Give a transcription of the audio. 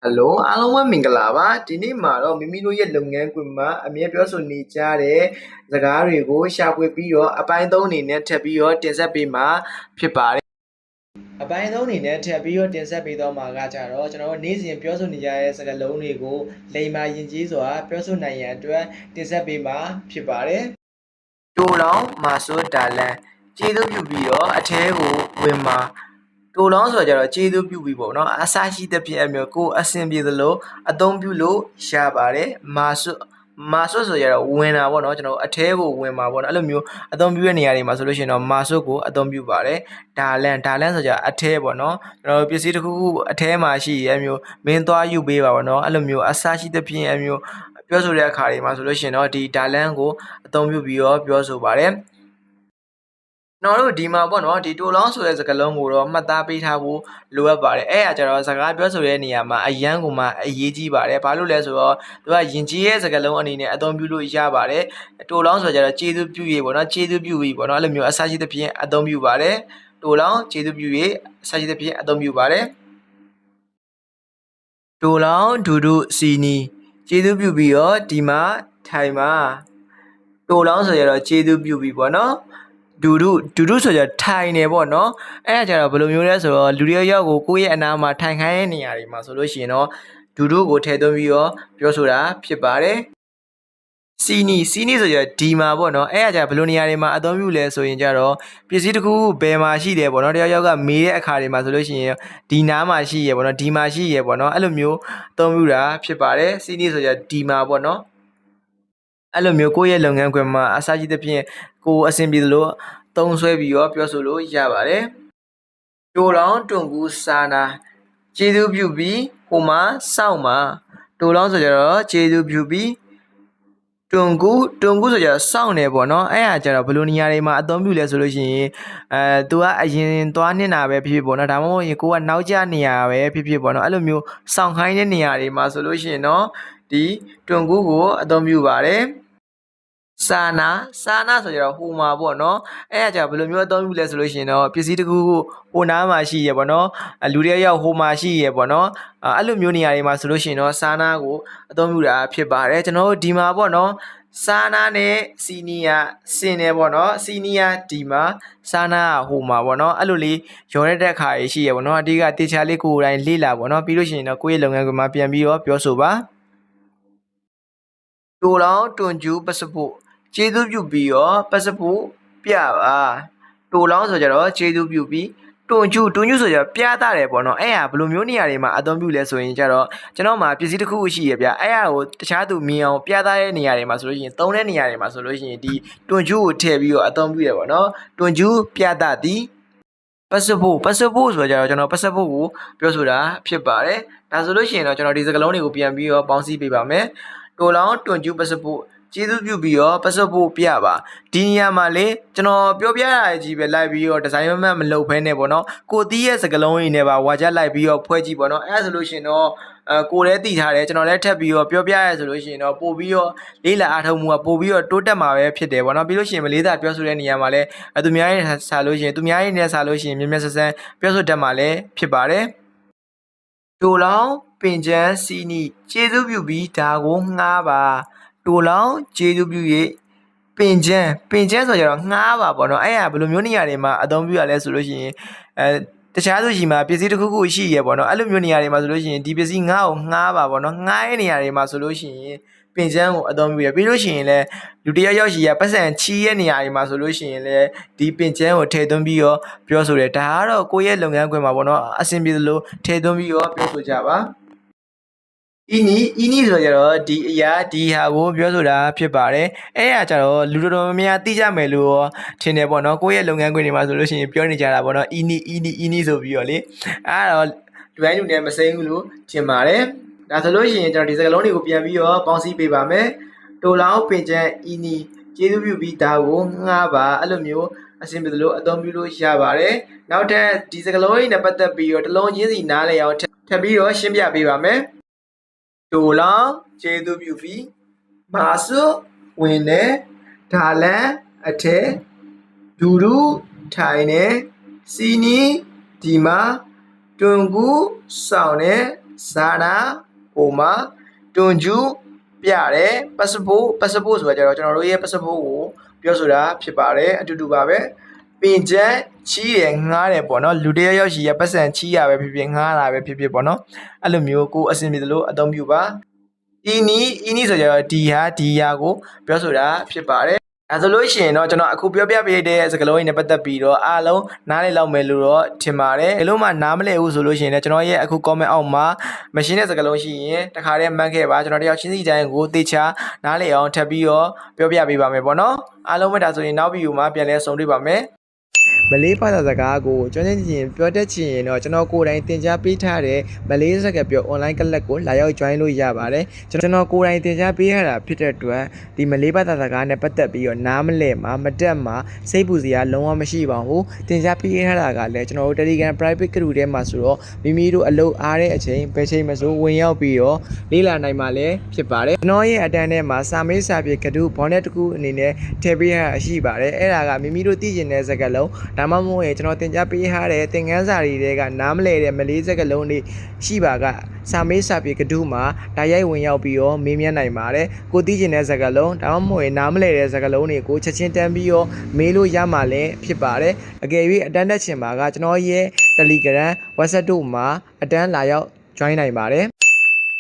Hello အားလုံးပဲမင်္ဂလာပါဒီနေ့မှာတော့မိမိတို့ရဲ့လုပ်ငန်းခွင်မှာအမြဲပြောဆိုနေကြတဲ့စကားတွေကိုရှာဖွေပြီးတော့အပိုင်း3အနေနဲ့ထပ်ပြီးတော့တင်ဆက်ပေးမှာဖြစ်ပါတယ်အပိုင်း3အနေနဲ့ထပ်ပြီးတော့တင်ဆက်ပေးတော့မှာကကြတော့ကျွန်တော်တို့နေ့စဉ်ပြောဆိုနေကြတဲ့စကားလုံးတွေကိုလိမ္မာယဉ်ကျေးစွာပြောဆိုနိုင်ရန်အတွက်တင်ဆက်ပေးမှာဖြစ်ပါတယ်တိုလောင်းမာဆိုဒါလန်ကျေးဇူးပြုပြီးတော့အထဲကိုဝင်မှာတိုလောင်းဆိုကြတော့ကျေးဇူးပြုပြီးပေါ့နော်အစားရှိတဲ့ဖြစ်အမျိုးကိုအဆင်ပြေသလိုအသုံးပြုလို့ရပါတယ်မာဆွဆိုကြတော့ဝင်တာပေါ့နော်ကျွန်တော်အထဲကိုဝင်မှာပေါ့နော်အဲ့လိုမျိုးအသုံးပြုတဲ့နေရာတွေမှာဆိုလို့ရှိရင်တော့မာဆွကိုအသုံးပြုပါတယ်ဒါလန်ဆိုကြအထဲပေါ့နော်ကျွန်တော်ပစ္စည်းတစ်ခုခုအထဲမှာရှိရအမျိုးမင်းသွားယူပေးပါပေါ့နော်အဲ့လိုမျိုးအစားရှိတဲ့ဖြစ်အမျိုးပြောဆိုတဲ့အခါတွေမှာဆိုလို့ရှိရင်တော့ဒီဒါလန်ကိုအသုံးပြုပြီးတော့ပြောဆိုပါတယ်ကျွန်တော်တို့ဒီမှာပေါ့နော်ဒီတိုလောင်းဆိုတဲ့စကားလုံးကိုတော့မှတ်သားပေးထားဖို့လိုအပ်ပါတယ်အဲ့ဒါကြတော့စကားပြောဆိုတဲ့နေရာမှာအရန်ကိုမှအရေးကြီးပါတယ်ဘာလို့လဲဆိုတော့သူကယဉ်ကျေးရဲ့စကားလုံးအနေနဲ့အသုံးပြုလို့ရပါတယ်တိုလောင်းဆိုကြတော့ကျေးဇူးပြုရေးပေါ့နော်ကျေးဇူးပြုပြီးပေါ့နော်အဲ့လိုမျိုးအစရှိသဖြင့်အသုံးပြုပါတယ်တိုလောင်းကျေးဇူးပြုရေးအစရှိသဖြင့်အသုံးပြုပါတယ်တိုလောင်းဒူဒူစီနီကျေးဇူးပြုပြီးတော့ဒီမှာထိုင်မှာတိုလောင်းဆိုကြတော့ကျေးဇူးပြုပြီးပေါ့နော်ဒူဒူဆိုကြထိုင်နေပေါ့နော်အဲ့ဒါကြတော့ဘယ်လိုမျိုးလဲဆိုတော့လူတယောက်ကိုကိုယ့်ရဲ့အနားမှာထိုင်ခိုင်းတဲ့နေရာတွေမှာဆိုလို့ရှိရင်တော့ဒူကိုထည့်သွင်းပြီးတော့ပြောဆိုတာဖြစ်ပါတယ်စီနီဆိုကြဒီမှာပေါ့နော်အဲ့ဒါကြဘယ်လိုနေရာတွေမှာအသုံးပြုလဲဆိုရင်ကြတော့ပစ္စည်းတစ်ခုဘယ်မှာရှိတယ်ပေါ့နော်တယောက်ကမေးတဲ့အခါတွေမှာဆိုလို့ရှိရင်ဒီနားမှာရှိရပေါ့နော်ဒီမှာရှိရပေါ့နော်အဲ့လိုမျိုးအသုံးပြုတာဖြစ်ပါတယ်စီနီဆိုကြဒီမှာပေါ့နော်အဲ့လိုမျိုးကိုယ့်ရဲ့လုပ်ငန်းခွင်မှာအစားကြီးသဖြင့်ကိုအဆင်ပြေသလိုသုံးဆွဲပြီးတော့ပြောဆိုလို့ရပါတယ်တိုလောင်းတွန်ကူစာနာကျေးဇူးပြုပြီးဟိုမှာစောင့်မှာတိုလောင်းဆိုကြတော့ကျေးဇူးပြုပြီးတွန်ကူဆိုကြတော့စောင့်နေပေါ့နော်အဲ့ဟာကြတော့ဘယ်လိုနေရာတွေမှာအသုံးပြုလဲဆိုလို့ရှိရင်သူကအရင်သွားနေတာပဲဖြစ်ဖြစ်ပေါ့နော်ဒါမှမဟုတ်ရင်ကိုကနောက်ကျနေရပဲဖြစ်ဖြစ်ပေါ့နော်အဲ့လိုမျိုးစောင့်ခိုင်းတဲ့နေရာတွေမှာဆိုလို့ရှိရင်တော့ဒီတွန်ကူကိုအသုံးပြုပါတယ်စာနာဆိုကြတော့ဟိုမှာပေါ့နော်အဲ့ဒါကြဘယ်လိုမျိုးအသုံးပြုလဲဆိုလို့ရှိရင်တော့ပစ္စည်းတစ်ခုခုဟိုနားမှာရှိရပေါ့နော်လူတယောက်ဟိုမှာရှိရပေါ့နော်အဲ့လိုမျိုးနေရာတွေမှာဆိုလို့ရှိရင်တော့စာနာကိုအသုံးပြုတာဖြစ်ပါတယ်ကျွန်တော်တို့ဒီမှာပေါ့နော်စာနာနဲ့စီနီယာစင်နေပေါ့နော်စီနီယာဒီမှာစာနာဟိုမှာပေါ့နော်အဲ့လိုလေးရောရတဲ့ခါရှိရပေါ့နော်အတိကတေချာလေးကိုယ်တိုင်လေ့လာပေါ့နော်ပြီးလို့ရှိရင်တော့ကိုယ့်ရဲ့လုပ်ငန်းကမှပြန်ပြီးတော့ပြောဆိုပါတိုလောင်းတွန်ကျူးပစဖို့ကျေးဇူးပြုပြီးတော့ပတ်စဖို့ပြပါတိုလောင်းဆိုကြတော့ကျေးဇူးပြုပြီးတွန်ကျူးဆိုကြပြတာတယ်ပေါ့နော်အဲ့ဟာဘယ်လိုမျိုးနေရာတွေမှာအသုံးပြုလဲဆိုရင်ကြတော့ကျွန်တော်မှာပစ္စည်းတစ်ခုရှိရဗျအဲ့ဟာကိုတခြားသူမြင်အောင်ပြတာတဲ့နေရာတွေမှာဆိုလို့ရှိရင်သုံးတဲ့နေရာတွေမှာဆိုလို့ရှိရင်ဒီတွန်ကျူးကိုထည့်ပြီးတော့အသုံးပြုရပေါ့နော်တွန်ကျူးပြတာသည်ပတ်စဖို့ဆိုကြတော့ကျွန်တော်ပတ်စဖို့ကိုပြောဆိုတာဖြစ်ပါတယ်ဒါဆိုလို့ရှိရင်တော့ကျွန်တော်ဒီစကားလုံးတွေကိုပြန်ပြီးတော့ပေါင်းစည်းပေးပါမယ်တိုလောင်းတွန်ကျူးပတ်စဖို့ကျေးဇူးပြုပြီးတော့ပတ်စဖို့ပြပါဒီနေရာမှာလေကျွန်တော်ပြောပြရကြီးပဲလိုက်ပြီးတော့ဒီဇိုင်းမမလုပ်ဖဲနဲ့ပေါ့နော်ကိုတီးရဲ့စကားလုံးကြီးနဲ့ပါဝါချက်လိုက်ပြီးတော့ဖွဲ့ကြည့်ပေါ့နော်အဲ့ဒါဆိုလို့ရှိရင်တော့ကိုလည်းတည်ထားတယ်ကျွန်တော်လည်းထပ်ပြီးတော့ပြောပြရဲဆိုလို့ရှိရင်တော့ပို့ပြီးတော့လေးလာအားထုတ်မှုကပို့ပြီးတော့တိုးတက်မှာပဲဖြစ်တယ်ပေါ့နော်ပြီးလို့ရှိရင်မလေးသာပြောဆိုတဲ့နေရာမှာလည်းသူများရဲ့စားလို့ရှိရင်သူများရဲ့နဲ့စားလို့ရှိရင်မြင်မြင်ဆန်းဆန်းပြောဆိုတတ်မှာလည်းဖြစ်ပါတယ်တိုလောင်းပင်ချန်းစီနီကျေးဇူးပြုပြီးဒါကိုငှားပါတိုလောင်းကျေးဇူးပြု၍ပင်ချန်းဆိုကြတော့ငှားပါပေါ့နော်အဲ့ဟာဘယ်လိုမျိုးနေရာတွေမှာအသုံးပြုရလဲဆိုလို့ရှိရင်တခြားသူရှိမှာပစ္စည်းတစ်ခုခုရှိရပေါ့နော်အဲ့လိုမျိုးနေရာတွေမှာဆိုလို့ရှိရင်ဒီပစ္စည်းငှားကိုငှားပါပေါ့နော်ငှားရဲ့နေရာတွေမှာဆိုလို့ရှိရင်ပင်ချန်းကိုအသုံးပြုရပြီးလို့ရှိရင်လည်းလူတယောက်ယောက်ရှိရပတ်စံချီးရဲ့နေရာတွေမှာဆိုလို့ရှိရင်လည်းဒီပင်ချန်းကိုထည့်သွင်းပြီးတော့ပြောဆိုတယ်ဒါကတော့ကိုယ့်ရဲ့လုပ်ငန်းခွင်မှာပေါ့နော်အဆင်ပြေသလိုထည့်သွင်းပြီးတော့ပြောဆိုကြပါအီနီဆိုကြတော့ဒီအရာဒီဟာကိုပြောဆိုတာဖြစ်ပါတယ်အဲ့ဒါကြတော့လူတော်တော်များများသိကြမယ်လို့ထင်တယ်ပေါ့နော်ကိုယ့်ရဲ့လုပ်ငန်းခွင်တွေမှာဆိုလို့ရှိရင်ပြောနေကြတာပေါ့နော်အီနီဆိုပြီးတော့လေအဲ့ဒါတော့လူတိုင်းလူနဲ့မစိမ့်ဘူးလို့ထင်ပါတယ်ဒါဆိုလို့ရှိရင်ကျွန်တော်ဒီစကားလုံးတွေကိုပြန်ပြီးတော့ပေါင်းစည်းပေးပါမယ်တိုလောင်းပင်ချန်အီနီကျေးဇူးပြုပြီးဒါကိုငှားပါအဲ့လိုမျိုးအဆင်ပြေသလိုအသုံးပြုလို့ရပါတယ်နောက်ထပ်ဒီစကားလုံးတွေနဲ့ပတ်သက်ပြီးတော့တစ်လုံးချင်းစီနားလည်အောင်ထပ်ပြီးတော့ရှင်းပြပေးပါမယ်တိုလောင်းကျေးဇူးပြုပြီးမာဆုဝင်နေဒါလန်အထက်ဒူထိုင်နေစီနီဒီမှာတွန်ကူဆောင်နေ Zara ဟိုမှာတွန်ကျူပြတယ် passport ဆိုတာကြတော့ကျွန်တော်တို့ရဲ့ passport ကိုပြောဆိုတာဖြစ်ပါတယ်အတူတူပါပဲပင်ကျန်းချီးတယ်ငားတယ်ပေါ့နော်လူတယောက်ယောက်ရှိရပတ်စံချီးရပဲဖြစ်ဖြစ်ငားတာပဲဖြစ်ဖြစ်ပေါ့နော်အဲ့လိုမျိုးကိုအဆင်ပြေသလိုအသုံးပြုပါအီနီဆိုကြတော့ဒီဟာကိုပြောဆိုတာဖြစ်ပါတယ်ဒါဆိုလို့ရှိရင်တော့ကျွန်တော်အခုပြောပြပေးတဲ့စကားလုံးတွေနဲ့ပတ်သက်ပြီးတော့အားလုံးနားလည်လောက်မယ်လို့တော့ထင်ပါတယ်ဒီလိုမှနားမလည်ဘူးဆိုလို့ရှိရင်လည်းကျွန်တော်ရဲ့အခု comment အောက်မှာမရှင်းတဲ့စကားလုံးရှိရင်တခါတည်းမှတ်ခဲ့ပါကျွန်တော်တယောက်ချင်းစီတိုင်းကိုသေချာနားလည်အောင်ထပ်ပြီးတော့ပြောပြပေးပါမယ်ပေါ့နော်အားလုံးပဲဒါဆိုရင်နောက်ဗီဒီယိုမှာပြန်လည်ဆုံတွေ့ပါမယ်မလေးဘာသာစကားကိုကျွမ်းကျင်ချင်ပြောတတ်ချင်ရင်တော့ကျွန်တော်ကိုယ်တိုင်သင်ကြားပေးထားတဲ့မလေးစကားပြော online class ကိုလာရောက် join လို့ရပါတယ်ကျွန်တော်ကိုယ်တိုင်သင်ကြားပေးရတာဖြစ်တဲ့အတွက်ဒီမလေးဘာသာစကားနဲ့ပတ်သက်ပြီးတော့နားမလည်မှာမတက်မှာစိတ်ပူစရာလုံးဝမရှိပါဘူးသင်ကြားပေးထားတာကလည်းကျွန်တော်တို့ Telegram private group ထဲမှာဆိုတော့မိမိတို့အလုပ်အားတဲ့အချိန်ဘယ်ချိန်မဆိုဝင်ရောက်ပြီးတော့လေ့လာနိုင်မှာလည်းဖြစ်ပါတယ်ကျွန်တော်ရဲ့အတန်းထဲမှာစာမေးစာပြေကတူဘောနဲ့တကူအနေနဲ့ထည့်ပေးရရှိပါတယ်အဲ့ဒါကမိမိတို့သိကျင်တဲ့စကားလုံးဒါမှမဟုတ်ရင်ကျွန်တော်သင်ကြားပေးထားတဲ့သင်ခန်းစာတွေကနားမလည်တဲ့မလေးစကားလုံးတွေရှိပါကစာမေးစာပြေကတူမှာတိုက်ရိုက်ဝင်ရောက်ပြီးတော့မေးမြန်းနိုင်ပါတယ်ကိုသိကျင်တဲ့စကားလုံးဒါမှမဟုတ်ရင်နားမလည်တဲ့စကားလုံးတွေကိုချက်ချင်းတန်းပြီးတော့မေးလို့ရမှာလည်းဖြစ်ပါတယ်အကယ်၍အတန်းတက်ချင်ပါကကျွန်တော်ရဲ့ Telegram WhatsApp တို့မှာအတန်းလာရောက် join နိုင်ပါတယ်